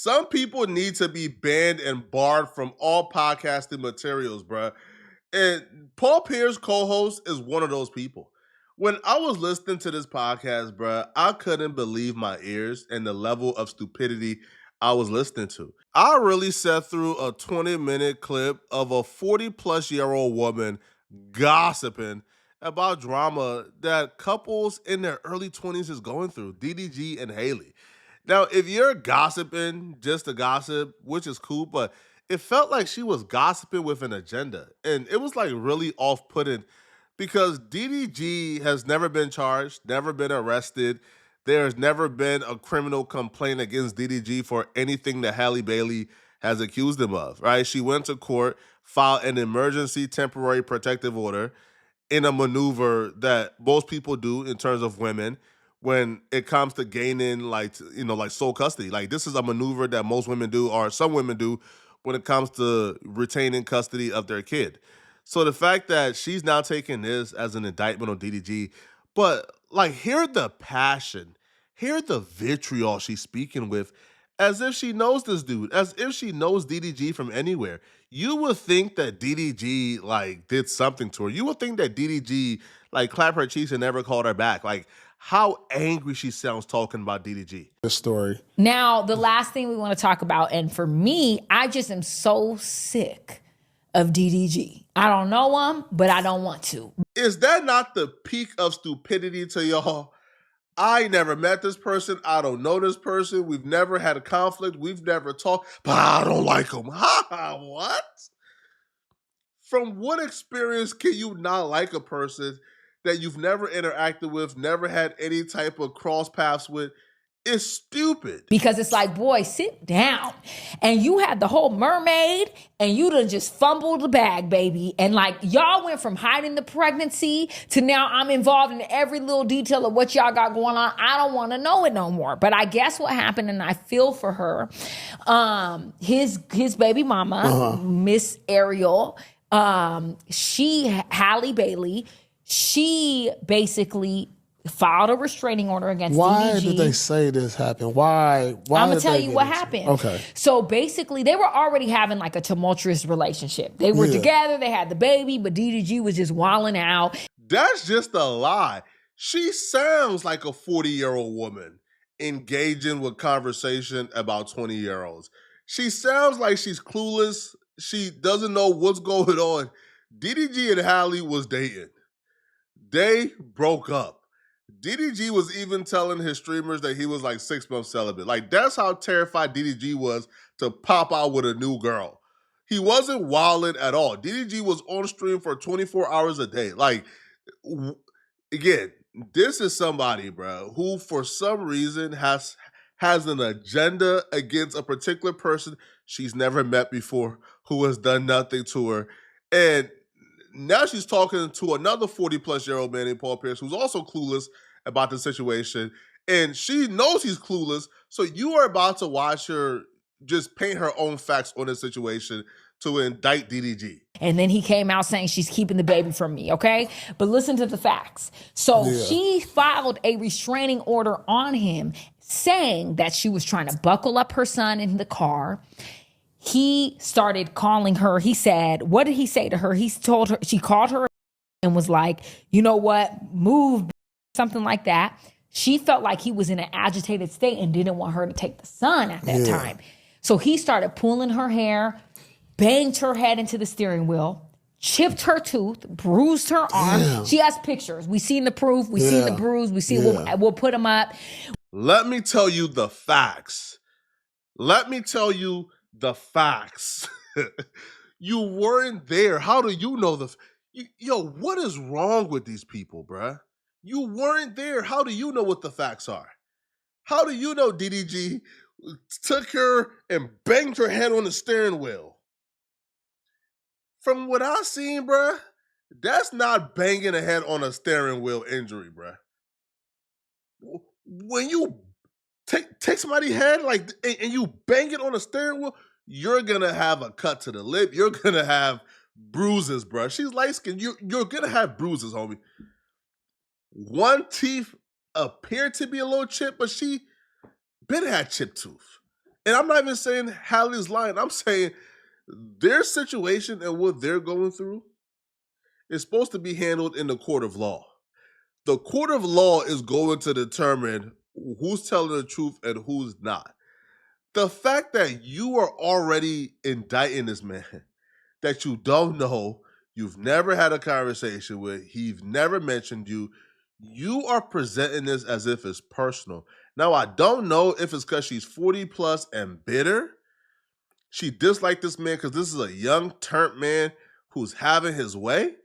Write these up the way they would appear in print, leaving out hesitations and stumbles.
Some people need to be banned and barred from all podcasting materials, bruh. And Paul Pierce, co-host, is one of those people. When I was listening to this podcast, bruh, I couldn't believe my ears and the level of stupidity I was listening to. I really sat through a 20-minute clip of a 40-plus-year-old woman gossiping about drama that couples in their early 20s is going through, DDG and Haley. Now, if you're gossiping just to gossip, which is cool, but it felt like she was gossiping with an agenda. And it was like really off-putting because DDG has never been charged, never been arrested. There's never been a criminal complaint against DDG for anything that Halle Bailey has accused him of, right? She went to court, filed an emergency temporary protective order in a maneuver that most people do in terms of women when it comes to gaining like sole custody. Like this is a maneuver that most women do or some women do when it comes to retaining custody of their kid. So the fact that she's now taking this as an indictment on DDG, but like hear the passion, hear the vitriol she's speaking with as if she knows this dude, as if she knows DDG from anywhere. You would think that DDG like did something to her. You would think that DDG like clapped her cheeks and never called her back. Like how angry she sounds talking about DDG. The story. Now, the last thing we want to talk about, and for me, I just am so sick of DDG. I don't know him, but I don't want to. Is that not the peak of stupidity to y'all? I never met this person. I don't know this person. We've never had a conflict. We've never talked, but I don't like him. Ha! What? From what experience can you not like a person that you've never interacted with, never had any type of cross paths with? It's stupid. Because it's like, boy, sit down. And you had the whole mermaid and you done just fumbled the bag, baby. And like y'all went from hiding the pregnancy to now I'm involved in every little detail of what y'all got going on. I don't want to know it no more. But I guess what happened, and I feel for her, his baby mama, Miss Ariel, Halle Bailey, she basically filed a restraining order against Why DDG. did they say this happened? Why I'm going to tell you what it? happened. Okay. So basically, they were already having like a tumultuous relationship. They were together, they had the baby, but DDG was just wilding out. That's just a lie. She sounds like a 40-year-old woman engaging with conversation about 20-year-olds. She sounds like she's clueless. She doesn't know what's going on. DDG and Halle was dating. They broke up. DDG was even telling his streamers that he was like 6 months celibate. Like, that's how terrified DDG was to pop out with a new girl. He wasn't wilding at all. DDG was on stream for 24 hours a day. Like, again, this is somebody, bro, who for some reason has an agenda against a particular person she's never met before, who has done nothing to her. And now she's talking to another 40-plus-year-old man named Paul Pierce, who's also clueless about the situation. And she knows he's clueless, so you are about to watch her just paint her own facts on the situation to indict DDG. And then he came out saying she's keeping the baby from me, okay? But listen to the facts. So she filed a restraining order on him saying that she was trying to buckle up her son in the car. He started calling her. He said, what did he say to her? He told her, she called her and was like, you know what, move, something like that. She felt like he was in an agitated state and didn't want her to take the son at that time. So he started pulling her hair, banged her head into the steering wheel, chipped her tooth, bruised her arm. She has pictures. We seen the proof. We seen the bruise. We see we'll put them up. Let me tell you the facts. Let me tell you the facts. You weren't there. How do you know yo, what is wrong with these people, bruh? You weren't there. How do you know what the facts are? How do you know DDG took her and banged her head on the steering wheel? From what I seen, bruh, that's not banging a head on a steering wheel injury, bruh. When you take somebody's head like and you bang it on a steering wheel, you're gonna have a cut to the lip. You're gonna have bruises, bruh. She's light-skinned. You're gonna have bruises, homie. One teeth appeared to be a little chipped, but she been had chipped tooth. And I'm not even saying Hallie's lying. I'm saying their situation and what they're going through is supposed to be handled in the court of law. The court of law is going to determine who's telling the truth and who's not. The fact that you are already indicting this man that you don't know, you've never had a conversation with, he's never mentioned you, you are presenting this as if it's personal. Now, I don't know if it's because she's 40 plus and bitter. She disliked this man because this is a young, turnt man who's having his way.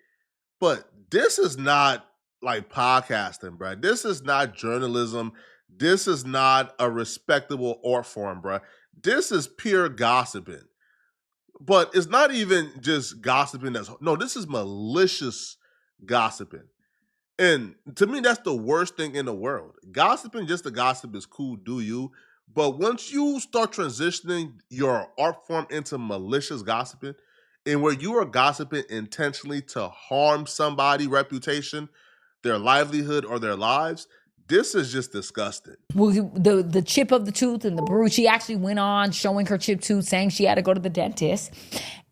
But this is not like podcasting, bro. This is not journalism. This is not a respectable art form, bro. This is pure gossiping. But it's not even just gossiping. This is malicious gossiping. And to me, that's the worst thing in the world. Gossiping just to gossip is cool, do you? But once you start transitioning your art form into malicious gossiping, and where you are gossiping intentionally to harm somebody's reputation, their livelihood, or their lives, this is just disgusting. Well, the chip of the tooth and the bruise, she actually went on showing her chip tooth, saying she had to go to the dentist.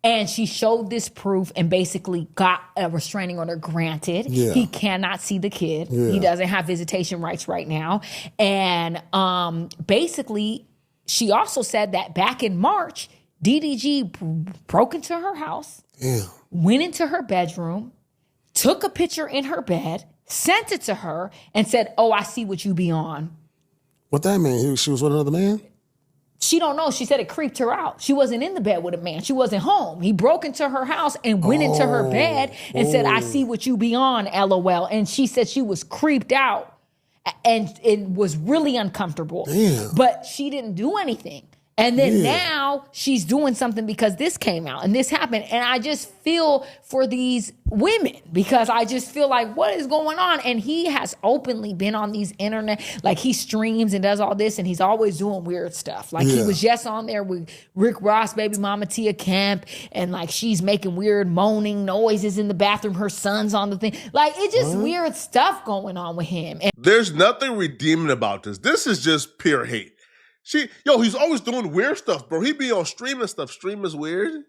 And she showed this proof and basically got a restraining order granted. Yeah. He cannot see the kid. Yeah. He doesn't have visitation rights right now. And basically, she also said that back in March, DDG broke into her house, went into her bedroom, took a picture in her bed, sent it to her, and said, "Oh, I see what you be on." What that mean? She was with another man? She don't know. She said it creeped her out. She wasn't in the bed with a man. She wasn't home. He broke into her house and went into her bed and said, "I see what you be on, LOL." And she said she was creeped out and it was really uncomfortable. Damn. But she didn't do anything. And then now she's doing something because this came out and this happened. And I just feel for these women because I just feel like, what is going on? And he has openly been on these internet, like he streams and does all this and he's always doing weird stuff. Like he was just on there with Rick Ross, baby mama Tia Kemp, and like she's making weird moaning noises in the bathroom. Her son's on the thing. Like it's just weird stuff going on with him. And there's nothing redeeming about this. This is just pure hate. He's always doing weird stuff, bro. He be on streaming stuff. Stream is weird.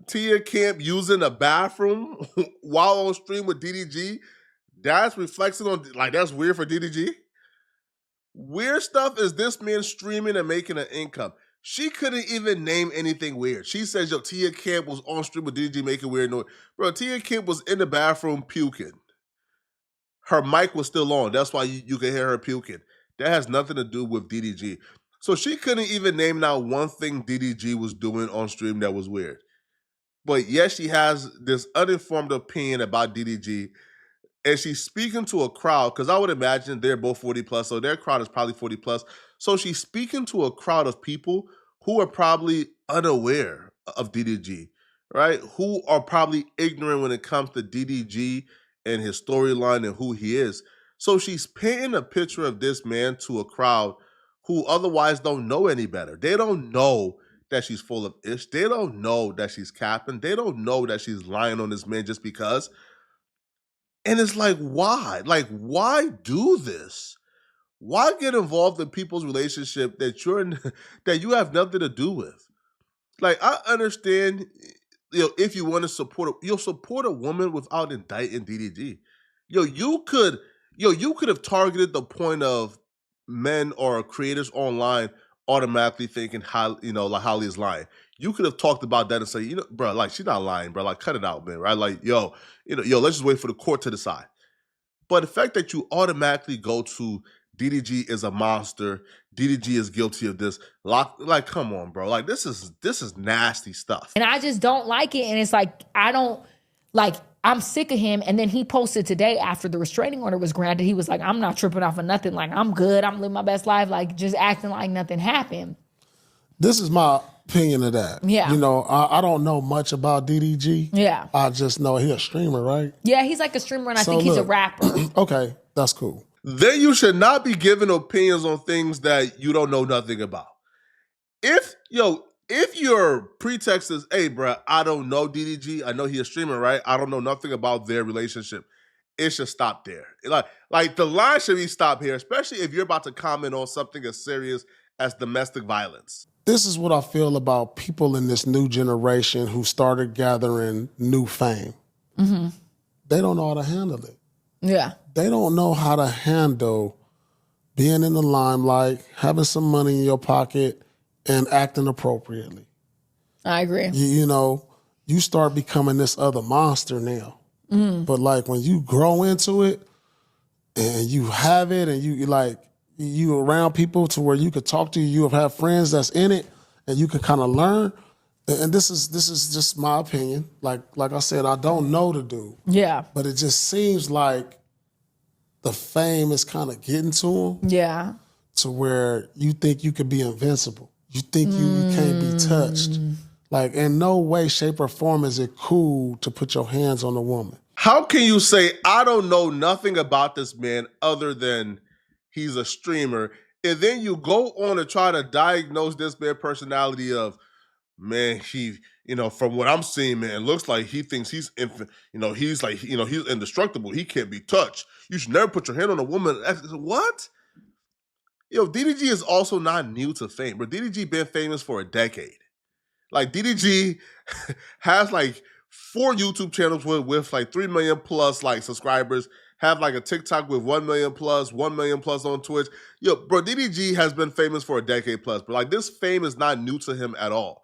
Tia Kemp using a bathroom while on stream with DDG. That's reflecting on, like, that's weird for DDG. Weird stuff is this man streaming and making an income. She couldn't even name anything weird. She says, Tia Kemp was on stream with DDG making weird noise. Bro, Tia Kemp was in the bathroom puking. Her mic was still on. That's why you can hear her puking. That has nothing to do with DDG. So she couldn't even name now one thing DDG was doing on stream that was weird. But yes, she has this uninformed opinion about DDG, and she's speaking to a crowd, because I would imagine they're both 40 plus, so their crowd is probably 40 plus. So she's speaking to a crowd of people who are probably unaware of DDG, right? Who are probably ignorant when it comes to DDG and his storyline and who he is. So she's painting a picture of this man to a crowd who otherwise don't know any better. They don't know that she's full of ish. They don't know that she's capping. They don't know that she's lying on this man just because. And it's like, why? Like, why do this? Why get involved in people's relationship that that you have nothing to do with? Like, I understand, if you want to support, you'll support a woman without indicting DDG. You could have targeted the point of men or creators online automatically thinking like Holly is lying. You could have talked about that and say, bro, like she's not lying, bro. Like cut it out, man. Right? Like, let's just wait for the court to decide. But the fact that you automatically go to DDG is a monster, DDG is guilty of this, like come on, bro. Like this is nasty stuff. And I just don't like it. And it's like, I'm sick of him. And then he posted today after the restraining order was granted, he was like, I'm not tripping off of nothing. Like, I'm good. I'm living my best life. Like, just acting like nothing happened. This is my opinion of that. Yeah. I don't know much about DDG. Yeah. I just know he's a streamer, right? Yeah, he's like a streamer, and I think he's a rapper. Okay, that's cool. Then you should not be giving opinions on things that you don't know nothing about. If your pretext is, hey, bro, I don't know DDG. I know he's a streamer, right? I don't know nothing about their relationship. It should stop there. Like the line should be stopped here, especially if you're about to comment on something as serious as domestic violence. This is what I feel about people in this new generation who started gathering new fame. They don't know how to handle it. Yeah. They don't know how to handle being in the limelight, having some money in your pocket, and acting appropriately. I agree. You know, you start becoming this other monster now. But like when you grow into it and you have it and you around people to where you could talk to you have friends that's in it and you can kind of learn. And this is just my opinion. Like I said, I don't know the dude. Yeah. But it just seems like the fame is kind of getting to him. Yeah. To where you think you could be invincible. You think you can't be touched. Like in no way, shape, or form is it cool to put your hands on a woman. How can you say, I don't know nothing about this man other than he's a streamer, and then you go on to try to diagnose this man's personality of, man, from what I'm seeing, man, it looks like he thinks he's he's like, he's indestructible. He can't be touched. You should never put your hand on a woman. What? DDG is also not new to fame, but DDG been famous for a decade. Like DDG has like 4 YouTube channels with like 3 million plus like subscribers, have like a TikTok with 1 million plus, 1 million plus on Twitch. Bro, DDG has been famous for a decade plus, but like this fame is not new to him at all.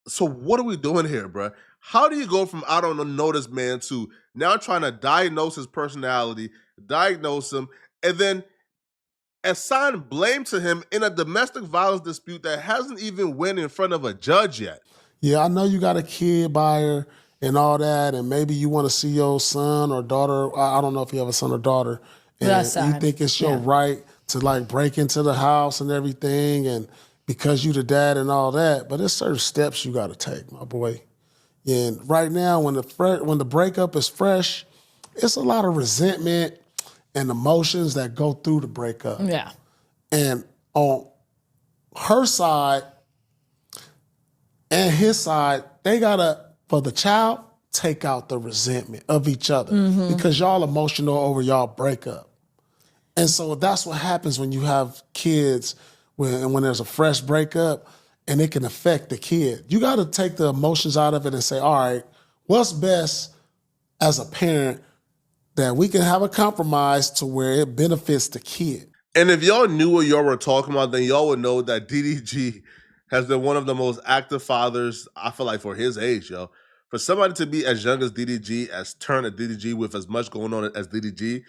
So what are we doing here, bro? How do you go from I don't know this man to now trying to diagnose his personality, diagnose him, and then assign blame to him in a domestic violence dispute that hasn't even went in front of a judge yet? Yeah, I know you got a kid by her and all that, and maybe you want to see your son or daughter. I don't know if you have a son or daughter. And you think it's your right to like break into the house and everything, and because you the dad and all that. But there's certain steps you got to take, my boy. And right now, when the breakup is fresh, it's a lot of resentment and emotions that go through the breakup. Yeah. And on her side and his side, they gotta, for the child, take out the resentment of each other because y'all emotional over y'all breakup. And so that's what happens when you have kids when there's a fresh breakup and it can affect the kid. You gotta take the emotions out of it and say, all right, what's best as a parent that we can have a compromise to where it benefits the kid. And if y'all knew what y'all were talking about, then y'all would know that DDG has been one of the most active fathers, I feel like, for his age, yo. For somebody to be as young as DDG, as turned at DDG with as much going on as DDG,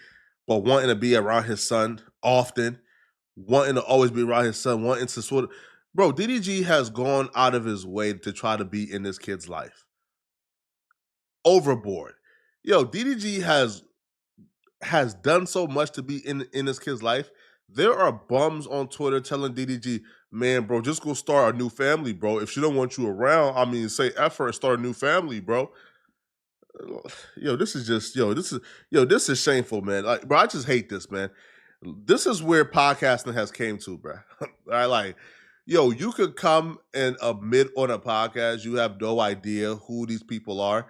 but wanting to be around his son often, wanting to always be around his son, wanting to sort of... Bro, DDG has gone out of his way to try to be in this kid's life. Overboard. Yo, DDG has done so much to be in this kid's life. There are bums on Twitter telling DDG, man, bro, just go start a new family, bro. If she don't want you around, I mean, say effort and start a new family, bro. This is shameful, man. Like, bro, I just hate this, man. This is where podcasting has came to, bro. Right? Like, you could come and admit on a podcast you have no idea who these people are,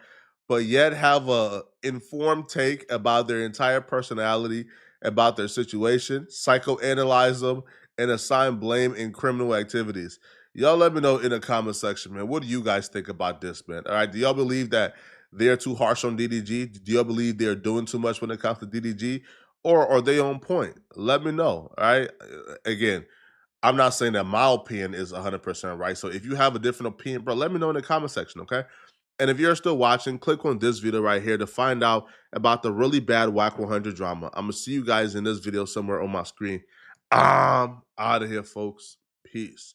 but yet have a informed take about their entire personality, about their situation, psychoanalyze them, and assign blame in criminal activities. Y'all let me know in the comment section, man. What do you guys think about this, man? All right, do y'all believe that they're too harsh on DDG? Do y'all believe they're doing too much when it comes to DDG? Or are they on point? Let me know, all right? Again, I'm not saying that my opinion is 100% right. So if you have a different opinion, bro, let me know in the comment section, okay? And if you're still watching, click on this video right here to find out about the really bad WAC 100 drama. I'm going to see you guys in this video somewhere on my screen. I'm out of here, folks. Peace.